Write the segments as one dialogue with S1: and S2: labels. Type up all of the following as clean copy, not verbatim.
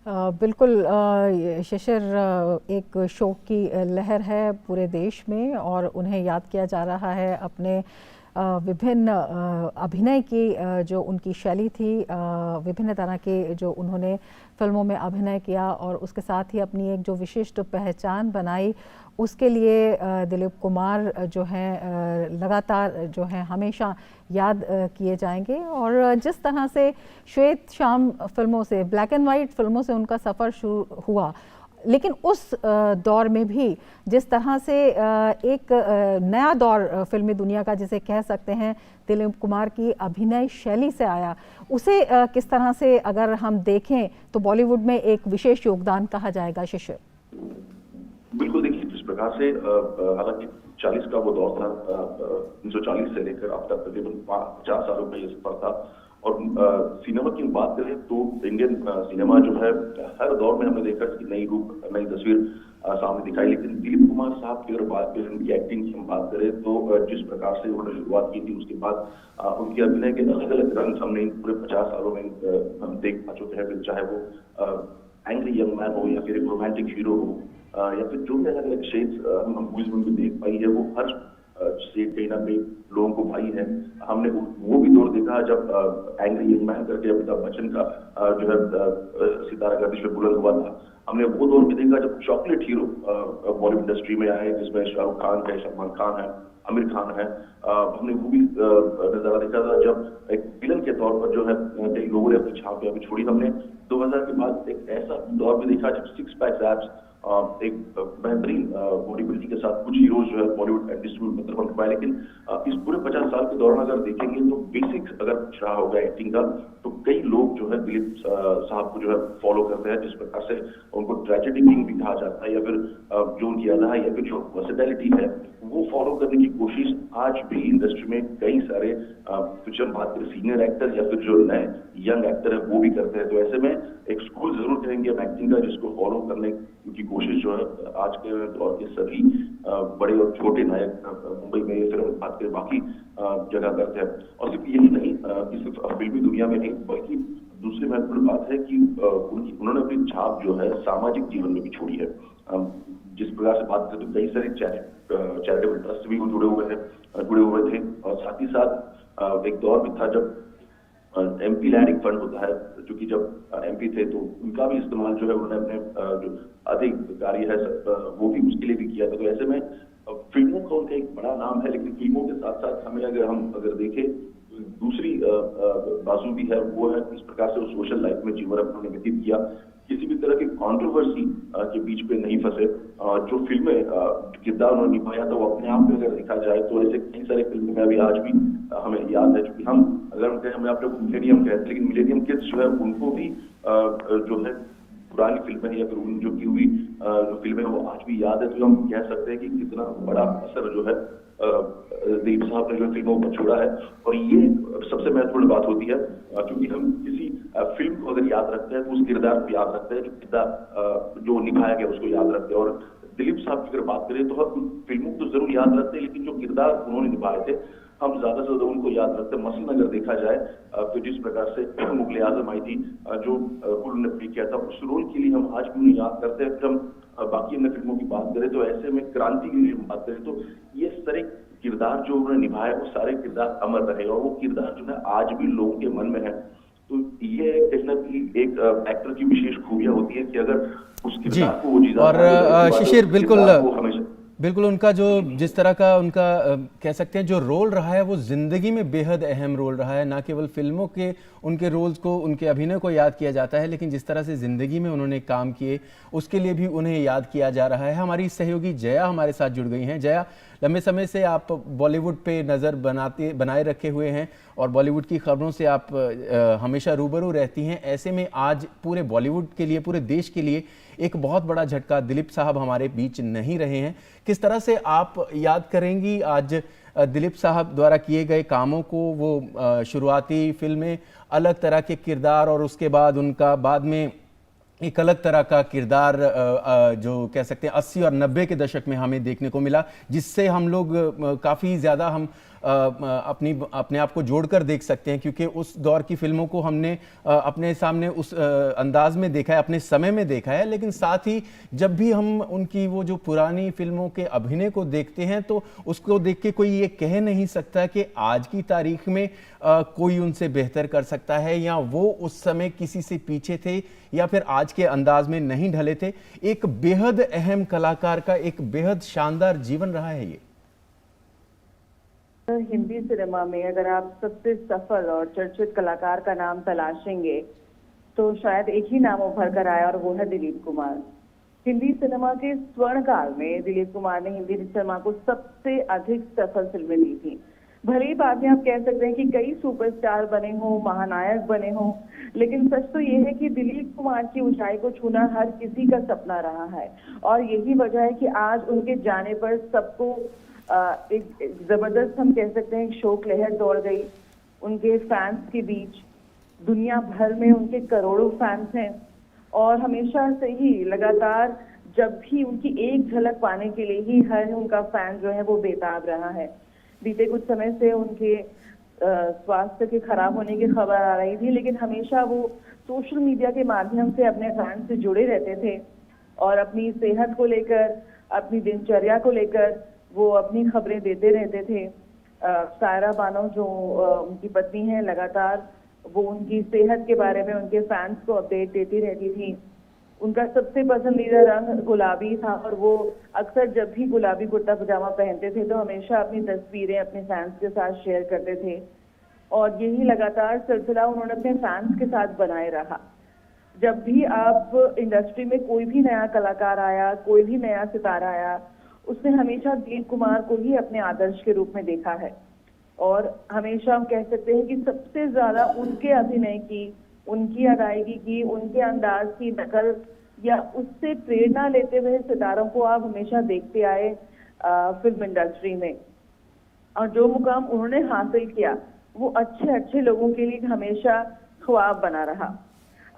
S1: बिल्कुल ये शिशिर एक शोक की लहर है पूरे देश में और उन्हें याद किया जा रहा है अपने विभिन्न अभिनय की जो उनकी शैली थी, विभिन्न तरह के जो उन्होंने फिल्मों में अभिनय किया और उसके साथ ही अपनी एक जो विशिष्ट पहचान बनाई, उसके लिए दिलीप कुमार जो हैं लगातार जो हैं हमेशा याद किए जाएंगे। और जिस तरह से श्वेत शाम फिल्मों से, ब्लैक एंड वाइट फिल्मों से उनका सफ़र शुरू हुआ, लेकिन उस दौर में भी जिस तरह से एक नया दौर फिल्मी दुनिया का जिसे कह सकते हैं दिलीप कुमार की अभिनय शैली से आया, उसे किस तरह से अगर हम देखें तो बॉलीवुड में एक विशेष योगदान कहा जाएगा शिशिर?
S2: बिल्कुल, देखिए जिस प्रकार से हालांकि 40 का वो दौर था, 1940 से लेकर अब तक तकरीबन 50 सालों का ये सफर था। और सिनेमा की बात करें तो इंडियन सिनेमा जो है हर दौर में हमने देखा कि नई रूप, नई तस्वीर सामने दिखाई। लेकिन दिलीप कुमार साहब की अगर बात करें, उनकी एक्टिंग की हम बात करें तो जिस प्रकार से उन्होंने शुरुआत की थी, उसके बाद उनके अभिनय के अलग अलग रंग हमने पूरे 50 सालों में हम देख पा चुके हैं। फिर चाहे वो एंग्री यंग मैन हो या फिर एक रोमांटिक हीरो हो, या फिर जो भी अलग अलग शेड्स हम मूवीज में भी देख पाई है, वो हर शेड कहीं ना कहीं लोगों को भाई है। हमने वो भी दौर देखा जब एंग्री यंग मैन करके अमिताभ बच्चन का जो है सितारा गर्दिश पे बुलंद हुआ था। हमने वो दौर भी देखा जब चॉकलेट हीरो बॉलीवुड इंडस्ट्री में आए, जिसमें शाहरुख खान है, सलमान खान है, आमिर खान है। हमने वो भी नजारा देखा था जब एक विलन के तौर पर जो है कई लोगों ने अपनी छाप अभी छोड़ी। हमने 2000 के बाद एक ऐसा दौर भी देखा जब 6 पैक एब्स, एक बेहतरीन बॉडी बिल्डिंग के साथ कुछ हीरोज जो है बॉलीवुड इंडस्ट्री में मतलब बन पाए। लेकिन इस पूरे 50 साल के दौरान अगर देखेंगे तो बेसिक अगर रहा होगा एक्टिंग का, तो कई लोग जो है दिलीप साहब को जो है फॉलो करते हैं। जिस प्रकार से उनको ट्रेजेडी किंग भी कहा जाता है, या फिर जो उनकी अदा है या फिर जो वर्सेटैलिटी है वो फॉलो करने की कोशिश आज भी इंडस्ट्री में कई सारे जब बात करें सीनियर एक्टर या फिर जो नए यंग एक्टर है वो भी करते हैं। तो ऐसे में एक स्कूल जरूर कहेंगे हम एक्टिंग का, जिसको फॉलो करने की कोशिश जो है आज के दौर के सभी बड़े और छोटे नायक मुंबई में फिर बात करें बाकी जगह करते हैं। और सिर्फ यही नहीं कि सिर्फ फिल्मी दुनिया में नहीं, बल्कि दूसरी महत्वपूर्ण बात है कि उन्होंने अपनी छाप जो है सामाजिक जीवन में भी छोड़ी है। जिस प्रकार से बात करें तो कई सारे चैरिटेबल ट्रस्ट भी जुड़े हुए थे। और साथ ही साथ एक दौर भी था जब एमपी लैंड एक फंड होता है, क्योंकि जब एमपी थे तो उनका भी इस्तेमाल जो है उन्होंने अपने जो अधिक कार्य है वो भी उसके लिए भी किया था। तो ऐसे में फिल्मों का उनका एक बड़ा नाम है, लेकिन फिल्मों के साथ साथ हमें अगर देखें दूसरी बाजू भी है, वो है किस प्रकार से उस सोशल लाइफ में जीवन अपना व्यतीत किया। किसी भी तरह की कंट्रोवर्सी के बीच पे नहीं फंसे। जो फिल्में किरदार उन्होंने निभाया था वो अपने आप में अगर देखा जाए तो ऐसे कई सारे फिल्में में अभी आज भी हमें याद है। क्योंकि हम अगर हम कहें, हमें अपने मिलेनियम कहते हैं, लेकिन मिलेनियम किड्स जो है उनको भी जो है पुरानी फिल्में या फिर उन जो की हुई जो फिल्में वो आज भी याद है। तो हम कह सकते हैं कि कितना बड़ा असर जो है दिलीप साहब ने जो फिल्मों पर छोड़ा है। और ये सबसे महत्वपूर्ण बात होती है, क्योंकि हम किसी फिल्म को अगर याद रखते हैं तो उस किरदार को याद रखते हैं, जो किरदार जो निभाया गया उसको याद रखते हैं। और दिलीप साहब की अगर बात करें तो हम फिल्मों को जरूर याद रखते हैं, लेकिन जो किरदार उन्होंने निभाए थे हम ज्यादा से ज्यादा उनको याद रखते हैं। मसलन अगर देखा जाए तो जिस प्रकार से मुगले आजम आई थी, जो रोल ने प्ले किया था, उस रोल के लिए हम आज भी उन्हें याद करते हैं। फिर हम बाकी अन्य फिल्मों की बात करें तो ऐसे में क्रांति की हम बात करें तो ये सारे किरदार जो उन्होंने निभाए वो सारे किरदार अमर रहे, और वो किरदार जो है आज भी लोगों के मन में है। तो ये डेफिनेटली एक एक्टर की विशेष खूबियां होती है कि अगर उस किरदार को वो चीज
S1: और
S2: शिशिर
S1: बिल्कुल उनका जो जिस तरह का उनका कह सकते हैं जो रोल रहा है वो जिंदगी में बेहद अहम रोल रहा है। ना केवल फिल्मों के उनके रोल्स को, उनके अभिनय को याद किया जाता है, लेकिन जिस तरह से जिंदगी में उन्होंने काम किए उसके लिए भी उन्हें याद किया जा रहा है। हमारी सहयोगी जया हमारे साथ जुड़ गई हैं। जया, लंबे समय से आप बॉलीवुड पे नज़र बनाए रखे हुए हैं और बॉलीवुड की खबरों से आप हमेशा रूबरू रहती हैं। ऐसे में आज पूरे बॉलीवुड के लिए, पूरे देश के लिए एक बहुत बड़ा झटका, दिलीप साहब हमारे बीच नहीं रहे हैं। किस तरह से आप याद करेंगी आज दिलीप साहब द्वारा किए गए कामों को? वो शुरुआती फिल्में अलग तरह के किरदार और उसके बाद उनका बाद में एक अलग तरह का किरदार जो कह सकते हैं 80 और 90 के दशक में हमें देखने को मिला, जिससे हम लोग काफ़ी ज़्यादा हम
S3: अपने आप को जोड़कर देख सकते हैं, क्योंकि उस दौर की फिल्मों को हमने अपने सामने उस अंदाज में देखा है, अपने समय में देखा है। लेकिन साथ ही जब भी हम उनकी वो जो पुरानी फिल्मों के अभिनय को देखते हैं तो उसको देख के कोई ये कह नहीं सकता कि आज की तारीख में कोई उनसे बेहतर कर सकता है, या वो उस समय किसी से पीछे थे या फिर आज के अंदाज में नहीं ढले थे। एक बेहद अहम कलाकार का एक बेहद शानदार जीवन रहा है ये।
S4: हिंदी सिनेमा में अगर आप सबसे सफल और चर्चित कलाकार का नाम तलाशेंगे तो शायद एक ही नाम उभर कर आया, और वो है दिलीप कुमार। हिंदी सिनेमा के स्वर्ण काल में दिलीप कुमार ने हिंदी सिनेमा को सबसे अधिक सफल फिल्में दी थी। भले ही बाद में आप कह सकते हैं कि कई सुपरस्टार बने हों, महानायक बने हों, लेकिन सच तो ये है कि दिलीप कुमार की ऊंचाई को छूना हर किसी का सपना रहा है, और यही वजह है कि आज उनके जाने पर सबको एक जबरदस्त, हम कह सकते हैं, शोक लहर दौड़ गई उनके फैंस के बीच। दुनिया भर में उनके करोड़ों फैंस हैं, और हमेशा से ही लगातार जब भी उनकी एक झलक पाने के लिए ही हर उनका फैन जो है वो बेताब रहा है। बीते कुछ समय से उनके स्वास्थ्य के खराब होने की खबर आ रही थी, लेकिन हमेशा वो सोशल मीडिया के माध्यम से अपने फैन से जुड़े रहते थे, और अपनी सेहत को लेकर, अपनी दिनचर्या को लेकर वो अपनी खबरें देते रहते थे। सायरा बानो जो उनकी पत्नी है, लगातार वो उनकी सेहत के बारे में उनके फैंस को अपडेट देती रहती थी। उनका सबसे पसंदीदा रंग गुलाबी था, और वो अक्सर जब भी गुलाबी कुर्ता पजामा पहनते थे तो हमेशा अपनी तस्वीरें अपने फैंस के साथ शेयर करते थे, और यही लगातार सिलसिला उन्होंने अपने फैंस के साथ बनाए रहा। जब भी आप इंडस्ट्री में कोई भी नया कलाकार आया, कोई भी नया सितारा आया, उसने हमेशा दिलीप कुमार को ही अपने आदर्श के रूप में देखा है, और हमेशा हम कह सकते हैं कि सबसे ज्यादा उनके अभिनय की, उनकी अदायगी की, उनके अंदाज की नकल या उससे प्रेरणा लेते हुए सितारों को आप हमेशा देखते आए फिल्म इंडस्ट्री में। और जो मुकाम उन्होंने हासिल किया वो अच्छे अच्छे लोगों के लिए हमेशा ख्वाब बना रहा।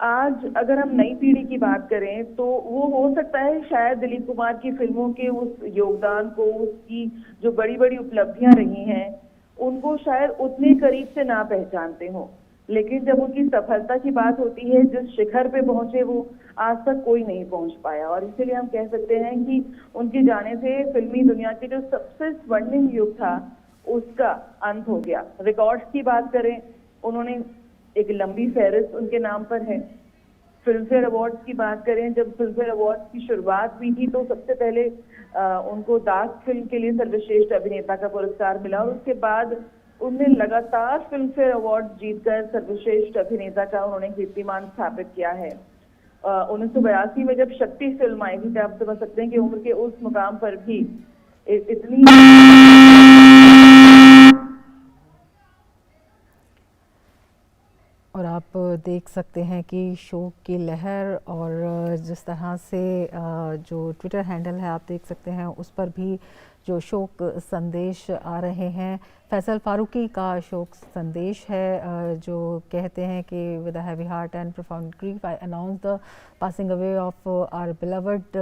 S4: आज अगर हम नई पीढ़ी की बात करें तो वो हो सकता है शायद दिलीप कुमार की फिल्मों के उस योगदान को, उसकी जो बड़ी बड़ी उपलब्धियां रही हैं, उनको शायद उतने करीब से ना पहचानते हो, लेकिन जब उनकी सफलता की बात होती है, जिस शिखर पे पहुंचे वो आज तक कोई नहीं पहुंच पाया। और इसीलिए हम कह सकते हैं कि उनके जाने से फिल्मी दुनिया के जो सबसे स्वर्णिम युग था उसका अंत हो गया। रिकॉर्ड्स की बात करें, उन्होंने एक लंबी फहरिस्त उनके नाम पर है। फिल्म फेयर अवार्ड्स की बात करें, जब फिल्म फेयर अवार्ड्स की शुरुआत हुई थी तो सबसे पहले उनको दाग फिल्म के लिए सर्वश्रेष्ठ अभिनेता का पुरस्कार मिला, और उसके बाद उन्होंने लगातार फिल्म फेयर अवार्ड जीतकर सर्वश्रेष्ठ अभिनेता का उन्होंने कीर्तिमान स्थापित किया है। 1982 में जब शक्ति फिल्म आई थी, आप समझ सकते हैं कि उम्र के उस मुकाम पर भी इतनी
S1: और आप देख सकते हैं कि शोक की लहर, और जिस तरह से जो ट्विटर हैंडल है आप देख सकते हैं उस पर भी जो शोक संदेश आ रहे हैं। फैसल फारूकी का शोक संदेश है जो कहते हैं कि with a heavy heart and profound grief I announce the passing away of our beloved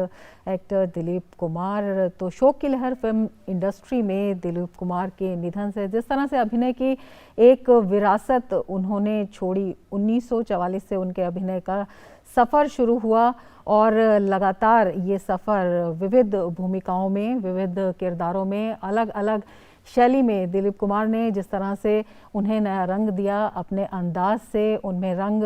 S1: actor Dilip Kumar. तो शोक की लहर फिल्म इंडस्ट्री में दिलीप कुमार के निधन से, जिस तरह से अभिनय की एक विरासत उन्होंने छोड़ी, 1944 से उनके अभिनय का सफ़र शुरू हुआ, और लगातार ये सफ़र विविध भूमिकाओं में, विविध किरदारों में, अलग अलग शैली में दिलीप कुमार ने जिस तरह से उन्हें नया रंग दिया, अपने अंदाज से उनमें रंग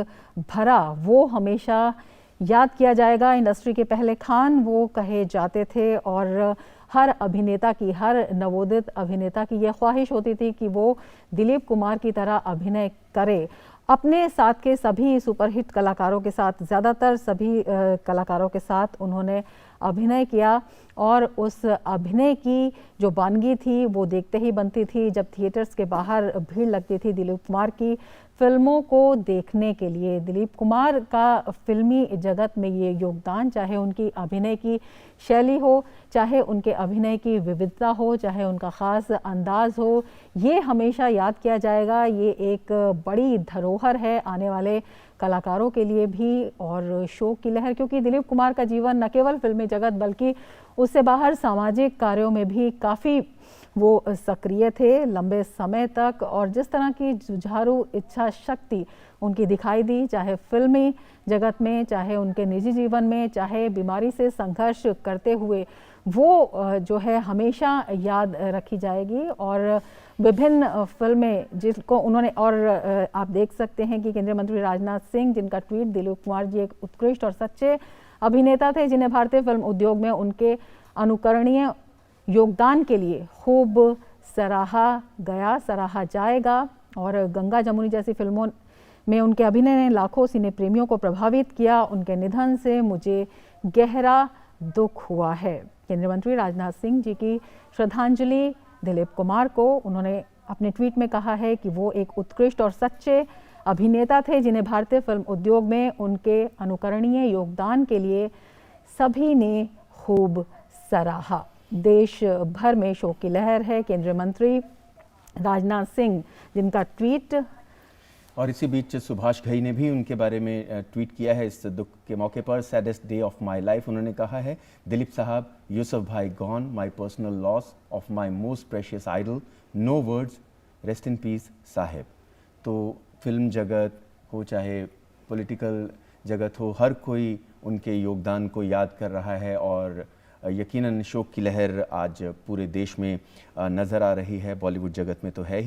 S1: भरा, वो हमेशा याद किया जाएगा। इंडस्ट्री के पहले खान वो कहे जाते थे, और हर अभिनेता की, हर नवोदित अभिनेता की ये ख्वाहिश होती थी कि वो दिलीप कुमार की तरह अभिनय करे। अपने साथ के सभी सुपरहिट कलाकारों के साथ, ज़्यादातर सभी कलाकारों के साथ उन्होंने अभिनय किया, और उस अभिनय की जो वानगी थी वो देखते ही बनती थी। जब थिएटर्स के बाहर भीड़ लगती थी दिलीप कुमार की फिल्मों को देखने के लिए, दिलीप कुमार का फिल्मी जगत में ये योगदान, चाहे उनकी अभिनय की शैली हो, चाहे उनके अभिनय की विविधता हो, चाहे उनका ख़ास अंदाज हो, ये हमेशा याद किया जाएगा। ये एक बड़ी धरोहर है आने वाले कलाकारों के लिए भी। और शोक की लहर, क्योंकि दिलीप कुमार का जीवन न केवल फिल्मी जगत बल्कि उससे बाहर सामाजिक कार्यों में भी काफ़ी वो सक्रिय थे लंबे समय तक, और जिस तरह की जुझारू इच्छा शक्ति उनकी दिखाई दी, चाहे फिल्मी जगत में, चाहे उनके निजी जीवन में, चाहे बीमारी से संघर्ष करते हुए, वो जो है हमेशा याद रखी जाएगी। और विभिन्न फिल्में जिसको उन्होंने, और आप देख सकते हैं कि केंद्रीय मंत्री राजनाथ सिंह, जिनका ट्वीट, दिलीप कुमार जी एक उत्कृष्ट और सच्चे अभिनेता थे जिन्हें भारतीय फिल्म उद्योग में उनके अनुकरणीय योगदान के लिए खूब सराहा गया, सराहा जाएगा। और गंगा जमुनी जैसी फिल्मों में उनके अभिनय ने लाखों सिने प्रेमियों को प्रभावित किया। उनके निधन से मुझे गहरा दुख हुआ है। केंद्रीय मंत्री राजनाथ सिंह जी की श्रद्धांजलि दिलीप कुमार को उन्होंने अपने ट्वीट में कहा है कि वो एक उत्कृष्ट और सच्चे अभिनेता थे जिन्हें भारतीय फिल्म उद्योग में उनके अनुकरणीय योगदान के लिए सभी ने खूब सराहा। देश भर में शोक की लहर है। केंद्रीय मंत्री राजनाथ सिंह, जिनका ट्वीट,
S3: और इसी बीच सुभाष घई ने भी उनके बारे में ट्वीट किया है इस दुख के मौके पर। Saddest day of my life, उन्होंने कहा है, Dilip Sahab, Yusuf Bhai gone, my personal loss of my most precious idol, no words, rest in peace Sahib. तो फिल्म जगत हो चाहे पॉलिटिकल जगत हो, हर कोई उनके योगदान को याद कर रहा है और यकीनन शोक की लहर आज पूरे देश में नज़र आ रही है। बॉलीवुड जगत में तो है ही।